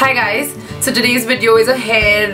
Hi guys, so today's video is a hair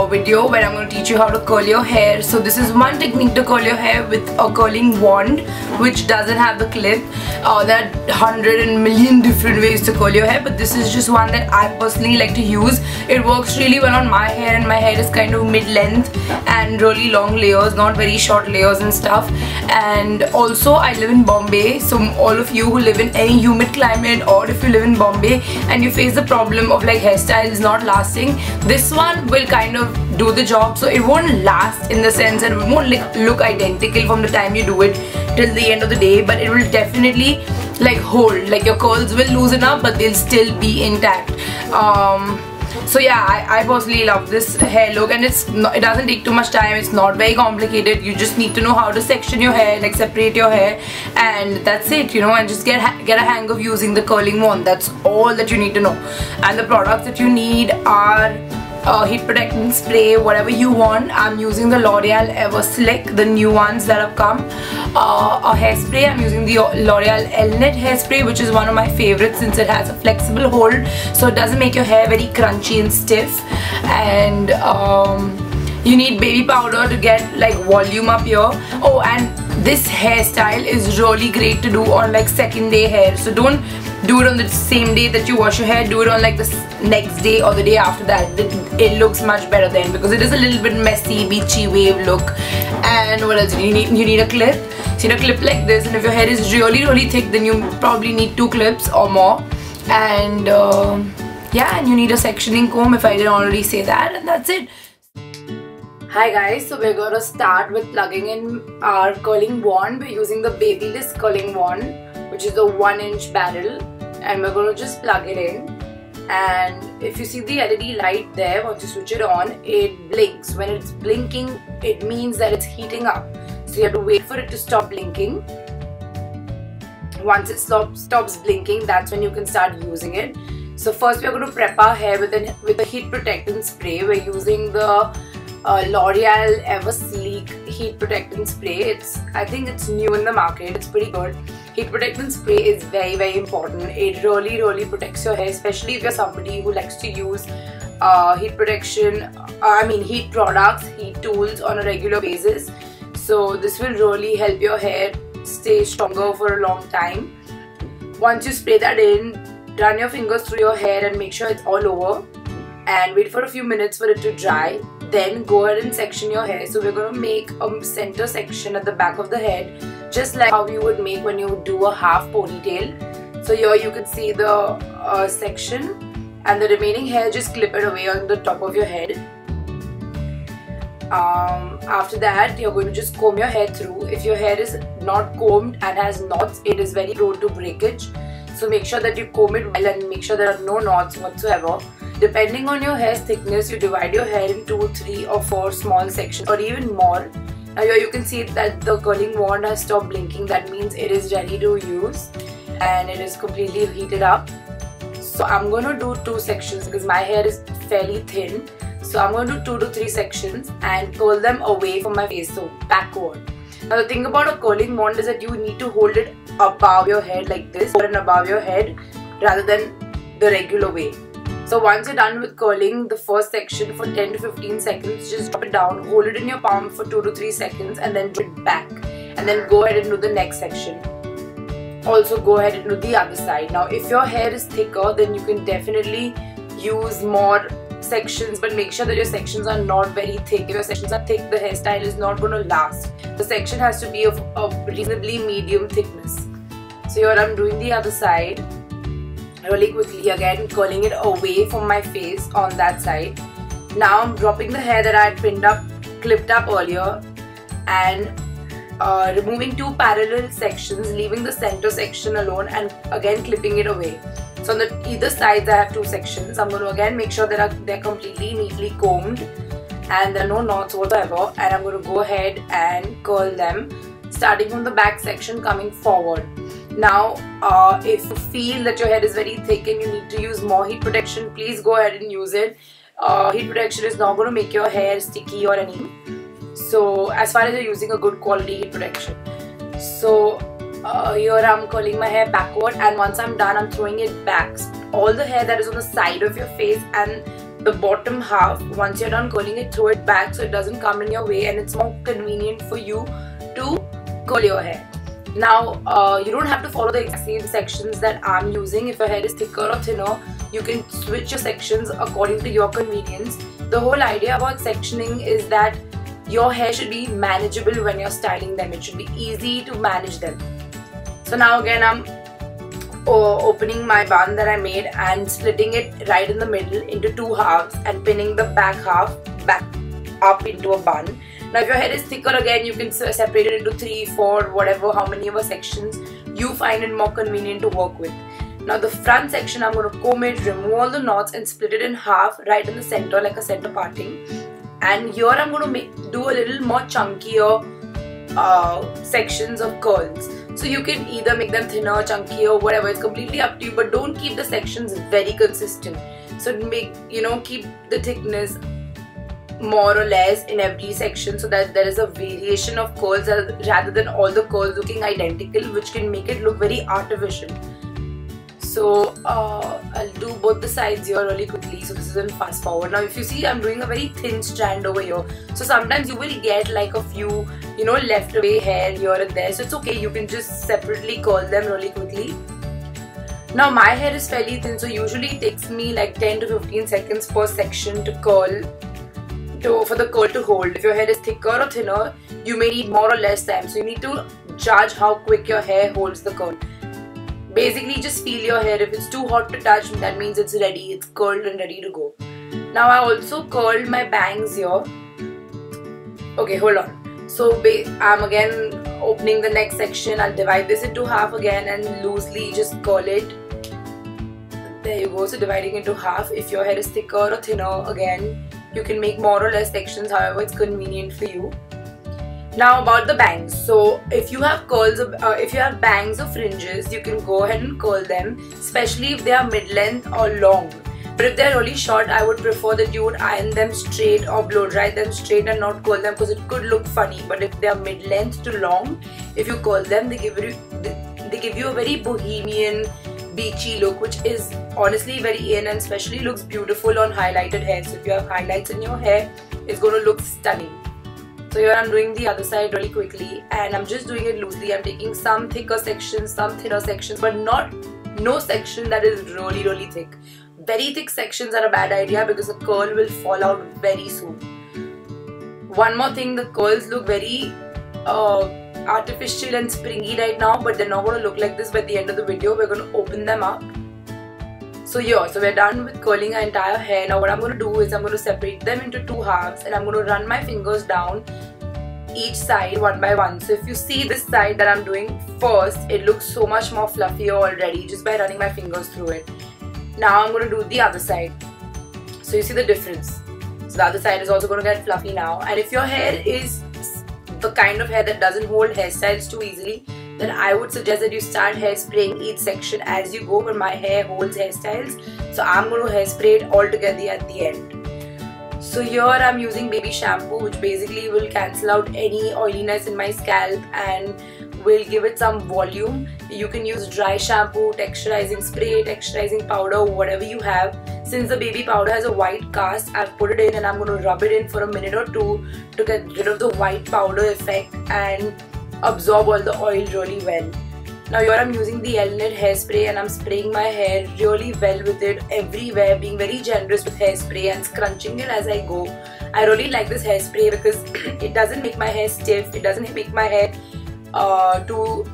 video where I'm going to teach you how to curl your hair. So this is one technique to curl your hair with a curling wand which doesn't have the clip. There are 100 and million different ways to curl your hair, but this is just one that I personally like to use. It works really well on my hair, and my hair is kind of mid-length and really long layers, not very short layers and stuff. And also I live in Bombay, so all of you who live in any humid climate, or if you live in Bombay and you face the problem of like hairstyle is not lasting, this one will kind of do the job. So it won't last in the sense that it won't look identical from the time you do it till the end of the day, but it will definitely like hold, like your curls will loosen up but they'll still be intact. So yeah, I personally love this hair look, and it doesn't take too much time. It's not very complicated. You just need to know how to section your hair, like separate your hair, and that's it, you know, and just get a hang of using the curling wand. That's all that you need to know. And the products that you need are heat protecting spray, whatever you want. I'm using the L'Oreal Ever Slick, the new ones that have come. A hairspray, I'm using the L'Oreal Elnett hairspray, which is one of my favorites since it has a flexible hold, so it doesn't make your hair very crunchy and stiff. And you need baby powder to get like volume up here. Oh, and this hairstyle is really great to do on like second day hair. So don't do it on the same day that you wash your hair. Do it on like the next day or the day after that. It looks much better then, because it is a little bit messy, beachy wave look. And what else? You need a clip. So you need a clip like this, and if your hair is really thick, then you probably need 2 clips or more. And yeah, and you need a sectioning comb if I didn't already say that, and that's it. Hi guys, so we're going to start with plugging in our curling wand. We're using the babyliss curling wand, which is the 1-inch barrel, and we're going to just plug it in. And if you see the LED light there, once you switch it on, it blinks. When it's blinking, it means that it's heating up, so you have to wait for it to stop blinking. Once it stops blinking, that's when you can start using it. So first we're going to prep our hair with a heat protectant spray. We're using the L'Oreal Ever Sleek heat protectant spray. I think it's new in the market. It's pretty good. Heat protectant spray is very important. It really protects your hair, especially if you're somebody who likes to use heat products, heat tools on a regular basis. So this will really help your hair stay stronger for a long time. Once you spray that in, run your fingers through your hair and make sure it's all over, and wait for a few minutes for it to dry. Then go ahead and section your hair. So we're going to make a center section at the back of the head, just like how you would make when you do a half ponytail. So here you can see the section, and the remaining hair just clip it away on the top of your head. After that, you're going to just comb your hair through. If your hair is not combed and has knots, it is very prone to breakage. So make sure that you comb it well and make sure there are no knots whatsoever. Depending on your hair's thickness, you divide your hair into 3 or 4 small sections, or even more. Now here you can see that the curling wand has stopped blinking. That means it is ready to use and it is completely heated up. So I'm going to do 2 sections because my hair is fairly thin. So I'm going to do 2 to 3 sections and curl them away from my face, so backward. Now the thing about a curling wand is that you need to hold it above your head like this, or above your head, rather than the regular way. So once you're done with curling the first section for 10 to 15 seconds, just drop it down, hold it in your palm for 2 to 3 seconds, and then drop it back. And then go ahead and do the next section. Also go ahead and do the other side. Now if your hair is thicker, then you can definitely use more sections, but make sure that your sections are not very thick. If your sections are thick, the hairstyle is not going to last. The section has to be of a reasonably medium thickness. So here I'm doing the other side really quickly, again curling it away from my face on that side. Now I'm dropping the hair that I had clipped up earlier, and removing 2 parallel sections, leaving the center section alone, and again clipping it away. So on either sides I have 2 sections. I'm going to again make sure that they're completely neatly combed and there are no knots whatsoever, and I'm going to go ahead and curl them, starting from the back section coming forward. Now if you feel that your hair is very thick and you need to use more heat protection, please go ahead and use it. Heat protection is not going to make your hair sticky or anything, so as far as you're using a good quality heat protection. So here I'm curling my hair backward, and once I'm done, I'm throwing it back all the hair that is on the side of your face and the bottom half. Once you're done curling it, throw it back so it doesn't come in your way and it's more convenient for you to curl your hair. Now you don't have to follow the exact same sections that I'm using. If your hair is thicker or thinner, you can switch your sections according to your convenience. The whole idea about sectioning is that your hair should be manageable when you're styling them. It should be easy to manage them. So now again I'm opening my bun that I made and splitting it right in the middle into 2 halves and pinning the back half back up into a bun. Now if your hair is thicker, again you can separate it into 3, 4, whatever, how many of sections you find it more convenient to work with. Now the front section, I'm going to comb it, remove all the knots and split it in half right in the center like a center parting. And here I'm going to do a little more chunkier sections of curls. So you can either make them thinner, chunkier, whatever, it's completely up to you, but don't keep the sections very consistent. So keep the thickness more or less in every section so that there is a variation of curls rather than all the curls looking identical, which can make it look very artificial. So I'll do both the sides here really quickly, so this is in fast forward. Now if you see, I'm doing a very thin strand over here, so sometimes you will get like a few left away hair here and there, so it's okay, you can just separately curl them really quickly. Now my hair is fairly thin, so usually it takes me like 10 to 15 seconds per section to curl, for the curl to hold. If your hair is thicker or thinner, you may need more or less time, so you need to judge how quick your hair holds the curl. Basically just feel your hair. If it's too hot to touch, that means it's ready, it's curled and ready to go. Now I also curled my bangs here. Okay, hold on. So I'm again opening the next section. I'll divide this into half again and loosely just curl it. There you go, so dividing into half. If your hair is thicker or thinner, again you can make more or less sections, however it's convenient for you. Now about the bangs. So if you have if you have bangs or fringes, you can go ahead and curl them, especially if they are mid-length or long. But if they are really short, I would prefer that you would iron them straight or blow dry them straight and not curl them, because it could look funny. But if they are mid-length to long, if you curl them, they give you a very bohemian, beachy look, which is honestly very in and especially looks beautiful on highlighted hair. So if you have highlights in your hair, it's going to look stunning. So here I'm doing the other side really quickly and I'm just doing it loosely. I'm taking some thicker sections, some thinner sections, but no section that is really thick. Very thick sections are a bad idea because the curl will fall out very soon. One more thing, the curls look very artificial and springy right now, but they're not going to look like this by the end of the video. We're going to open them up. So here, so we're done with curling our entire hair. Now what I'm going to do is I'm going to separate them into 2 halves and I'm going to run my fingers down each side one by one. So if you see this side that I'm doing first, it looks so much more fluffier already just by running my fingers through it. Now I'm going to do the other side. So you see the difference. So the other side is also going to get fluffy now. And if your hair is the kind of hair that doesn't hold hairstyles too easily, then I would suggest that you start hairspraying each section as you go, but my hair holds hairstyles, so I'm going to hairspray it all together at the end. So here I'm using baby shampoo, which basically will cancel out any oiliness in my scalp and will give it some volume. You can use dry shampoo, texturizing spray, texturizing powder, whatever you have. Since the baby powder has a white cast, I've put it in and I'm going to rub it in for a minute or 2 to get rid of the white powder effect and absorb all the oil really well. Now here I'm using the elnett hairspray and I'm spraying my hair really well with it everywhere, being very generous with hairspray and scrunching it as I go. I really like this hairspray because it doesn't make my hair stiff, it doesn't make my hair too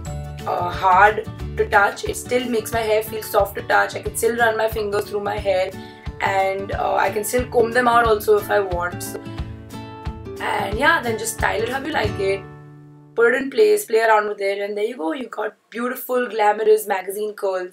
hard to touch. It still makes my hair feel soft to touch. I can still run my fingers through my hair and I can still comb them out also if I want. And yeah, then just style it how you like it. Put it in place, play around with it, and there you go, you got beautiful, glamorous magazine curls.